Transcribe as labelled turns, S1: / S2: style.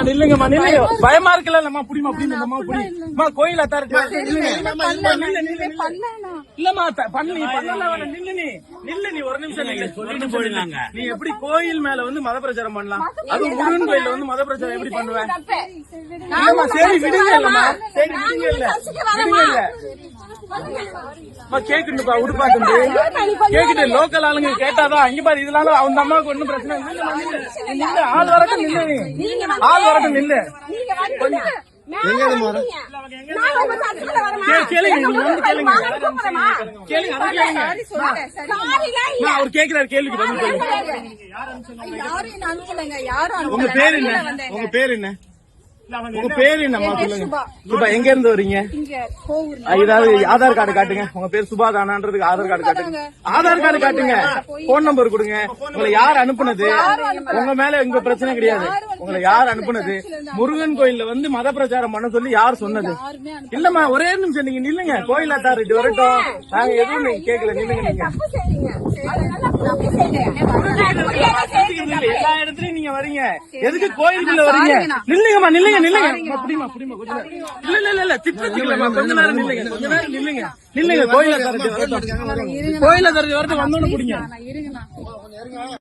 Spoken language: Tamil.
S1: நில்லுங்கம்மா நில்லுங்க. பயமா இருக்குல்லம்மா, புடிமா புடிமா புடிமா. கோயில் அத்தாரிட்டி இல்லம்மா பண்ணி பண்ணல. நில்லு நீ ஒரு நிமிஷம் நீங்க சொல்லிட்டு போயிடுறாங்க. நீ எப்படி கோயில் மேல வந்து மத பிரச்சாரம் பண்ணலாம்? அது முருகன் கோயில வந்து மத பிரச்சாரம் எப்படி பண்ணுவேன்? சரி விடுங்க. இல்லம்மா சரி விடுங்க. இல்ல விடுங்க. இல்ல கேக்குப்பா உடுப்பா தம்பி கேக்குது. லோக்கல் ஆளுங்க கேட்டாதான் அங்க பாரு. இதனால அவங்க அம்மாவுக்கு ஒண்ணும் பிரச்சனை இல்ல. ஆள் வரட்டும் நில்லு. ஆள் வரட்டும் நில்லு. அவர் கேக்குறாரு கேள்விக்கு பதில் சொல்லுங்க. உங்க பேர் என்ன? உங்க பேர் என்ன? உங்க பேரு என்னம்மா சொல்லுங்க. சுபா எங்க இருந்து வரீங்க? ஏதாவது ஆதார் கார்டு காட்டுங்க. உங்க பேர் சுபா தானான்றதுக்கு ஆதார் கார்டு காட்டுங்க. ஆதார் கார்டு காட்டுங்க. போன் நம்பர் கொடுங்க. உங்களை யார் அனுப்புனது? உங்க மேல எங்க பிரச்சனை கிடையாது. உங்களை யார் அனுப்புனது? முருகன் கோயில்ல வந்து மத பிரச்சாரம் பண்ண சொல்லி யார் சொன்னது? இல்லம்மா ஒரே நிமிஷம் நீங்க நில்லுங்க. கோயில் அத்தாரிட்டி வரட்டும். நாங்க எதுவும் நீங்க கேட்கல. நில்லுங்க. நீங்க எல்லா இடத்துலயும் நீங்க வரீங்க. எதுக்கு கோயிலுக்குள்ள வரீங்க? நில்லுங்கம்மா நில்லுங்க. புடிமா கொஞ்சம் இல்ல திட்டத்துக்கு கொஞ்ச நேரம் நில்லுங்க. கோயில தரது வரட்டும். வந்தோன்னு புடிங்க.